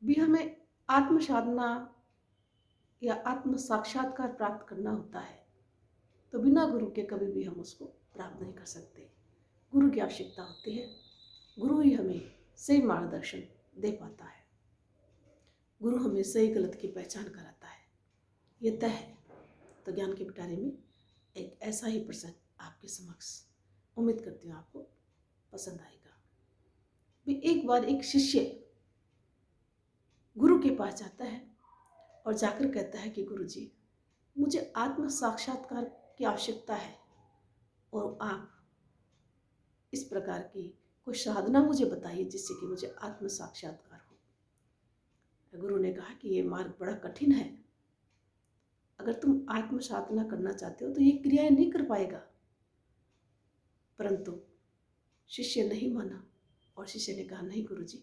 भी हमें आत्म साधना या आत्म साक्षात्कार प्राप्त करना होता है, तो बिना गुरु के कभी भी हम उसको प्राप्त नहीं कर सकते। गुरु की आवश्यकता होती है। गुरु ही हमें सही मार्गदर्शन दे पाता है। गुरु हमें सही गलत की पहचान कराता है, ये तय है। तो ज्ञान के पिटारे में एक ऐसा ही प्रसंग आपके समक्ष, उम्मीद करती हूँ आपको पसंद आएगा। भी एक बार एक शिष्य गुरु के पास जाता है और जाकर कहता है कि गुरु जी, मुझे आत्म साक्षात्कार की आवश्यकता है और आप इस प्रकार की कोई साधना मुझे बताइए जिससे कि मुझे आत्म साक्षात्कार हो। गुरु ने कहा कि ये मार्ग बड़ा कठिन है। अगर तुम आत्म साधना करना चाहते हो तो ये क्रियाएं नहीं कर पाएगा। परंतु शिष्य नहीं माना और शिष्य ने कहा, नहीं गुरु जी,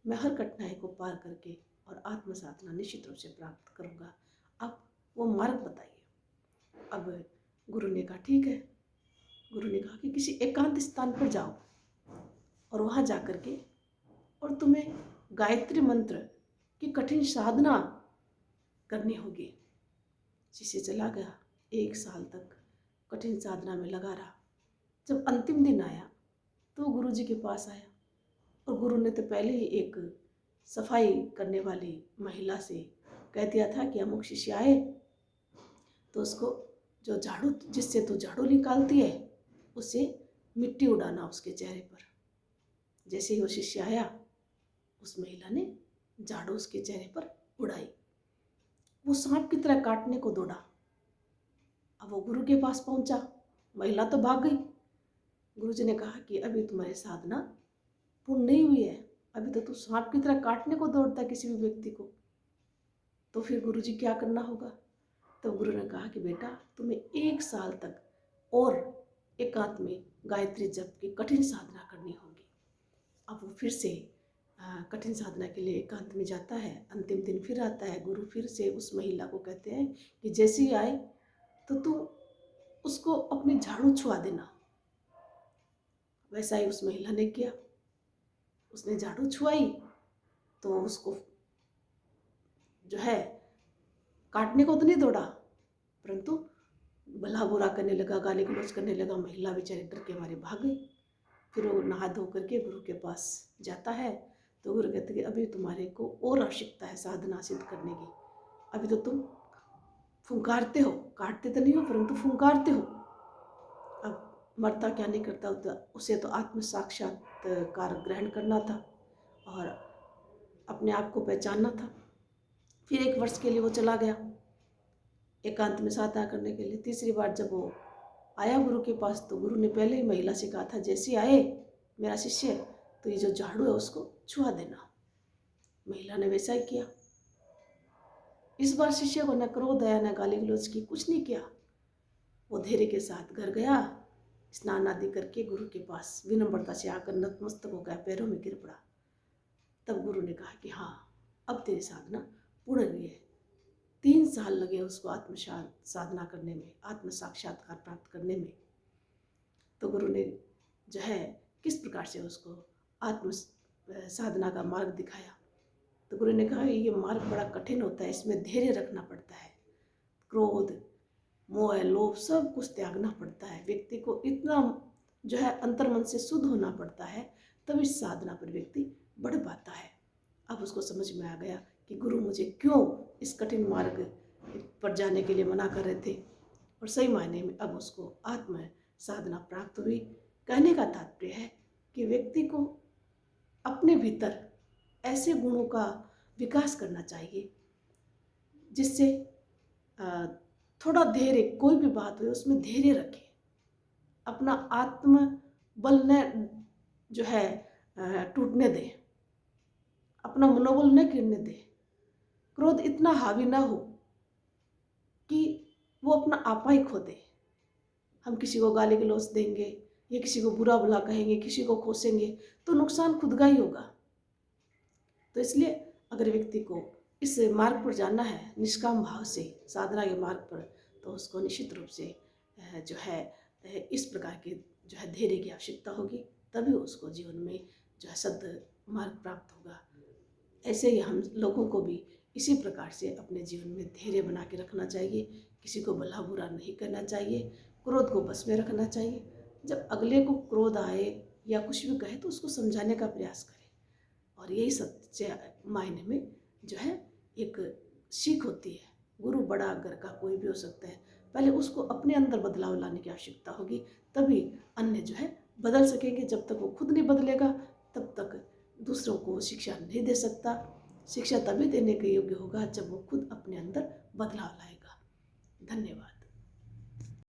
मैं हर कठिनाई को पार करके और आत्म साधना निश्चित रूप से प्राप्त करूंगा। आप वो मार्ग बताइए। अब गुरु ने कहा ठीक है। गुरु ने कहा कि किसी एकांत स्थान पर जाओ और वहाँ जा कर के और तुम्हें गायत्री मंत्र की कठिन साधना करनी होगी। शिष्य चला गया, 1 साल तक कठिन साधना में लगा रहा। जब अंतिम दिन आया तो गुरु जी के पास आया और गुरु ने तो पहले ही एक सफाई करने वाली महिला से कह दिया था कि अमुक शिष्य आए तो उसको जो झाड़ू, जिससे तू झाड़ू निकालती है, उससे मिट्टी उड़ाना उसके चेहरे पर। जैसे ही वो शिष्य आया, उस महिला ने झाड़ू उसके चेहरे पर उड़ाई। वो सांप की तरह काटने को दौड़ा। अब वो गुरु के पास पहुंचा, महिला तो भाग गई। गुरु जी ने कहा कि अभी तुम्हारी साधना पूर्ण नहीं हुई है, अभी तो तू सांप की तरह काटने को दौड़ता है किसी भी व्यक्ति को। तो फिर गुरु जी क्या करना होगा? तो गुरु ने कहा कि बेटा, तुम्हें 1 साल तक और एकांत में गायत्री जप की कठिन साधना करनी होगी। अब वो फिर से कठिन साधना के लिए एकांत में जाता है। अंतिम दिन फिर आता है। गुरु फिर से उस महिला को कहते हैं कि जैसे ही आए तो तू उसको अपनी झाड़ू छुआ देना। वैसा ही उस महिला ने किया। उसने झाड़ू छुआई तो उसको जो है काटने को तो नहीं दौड़ा, परंतु भला बुरा करने लगा, गाली गलौज करने लगा। महिला बेचारी डर के मारे भाग गई। फिर वो नहा धो करके गुरु के पास जाता है तो गुरु कहते कि अभी तुम्हारे को और आवश्यकता है साधना सिद्ध करने की। अभी तो तुम फुंकारते हो, काटते तो नहीं हो परंतु फुंकारते हो। अब मरता क्या नहीं करता, उसे तो आत्म साक्षात्कार ग्रहण करना था और अपने आप को पहचानना था। फिर 1 वर्ष के लिए वो चला गया एकांत में साधना करने के लिए। तीसरी बार जब वो आया गुरु के पास तो गुरु ने पहले ही महिला से कहा था, जैसे आए मेरा शिष्य तो ये जो झाड़ू है उसको छुआ देना। महिला ने वैसा ही किया। इस बार शिष्य को न क्रोध आया, न गाली गलौज की, कुछ नहीं किया। वो धैर्य के साथ घर गया, स्नान आदि करके गुरु के पास विनम्रता से आकर नतमस्तक होकर पैरों में गिर पड़ा। तब गुरु ने कहा कि हाँ, अब तेरी साधना पूर्ण हुई है। 3 साल लगे उसको आत्म साधना करने में, आत्म साक्षात्कार प्राप्त करने में। तो गुरु ने जो है किस प्रकार से उसको आत्म साधना का मार्ग दिखाया। तो गुरु ने कहा ये मार्ग बड़ा कठिन होता है, इसमें धैर्य रखना पड़ता है। क्रोध, मोह, लोभ सब कुछ त्यागना पड़ता है। व्यक्ति को इतना जो है अंतर्मन से शुद्ध होना पड़ता है, तब इस साधना पर व्यक्ति बढ़ पाता है। अब उसको समझ में आ गया कि गुरु मुझे क्यों इस कठिन मार्ग पर जाने के लिए मना कर रहे थे, और सही मायने में अब उसको आत्म साधना प्राप्त हुई। कहने का तात्पर्य है कि व्यक्ति को अपने भीतर ऐसे गुणों का विकास करना चाहिए जिससे थोड़ा धैर्य, कोई भी बात हो उसमें धैर्य रखे, अपना आत्म बल न जो है टूटने दे, अपना मनोबल न गिरने दे। क्रोध इतना हावी ना हो कि वो अपना आपा ही खो दे। हम किसी को गाली गलौज देंगे या किसी को बुरा भला कहेंगे, किसी को कोसेंगे तो नुकसान खुद का ही होगा। तो इसलिए अगर व्यक्ति को इस मार्ग पर जाना है निष्काम भाव से, साधना के मार्ग पर, तो उसको निश्चित रूप से जो है इस प्रकार के जो है धैर्य की आवश्यकता होगी। तभी उसको जीवन में जो है सद मार्ग प्राप्त होगा। ऐसे ही हम लोगों को भी इसी प्रकार से अपने जीवन में धैर्य बना के रखना चाहिए। किसी को भला बुरा नहीं करना चाहिए, क्रोध को बस में रखना चाहिए। जब अगले को क्रोध आए या कुछ भी कहे तो उसको समझाने का प्रयास करें। और यही सच्चे मायने में जो है एक सीख होती है। गुरु बड़ा घर का कोई भी हो सकता है, पहले उसको अपने अंदर बदलाव लाने की आवश्यकता होगी, तभी अन्य जो है बदल सकेंगे। जब तक वो खुद नहीं बदलेगा तब तक दूसरों को शिक्षा नहीं दे सकता। शिक्षा तभी देने के योग्य होगा जब वो खुद अपने अंदर बदलाव लाएगा। धन्यवाद।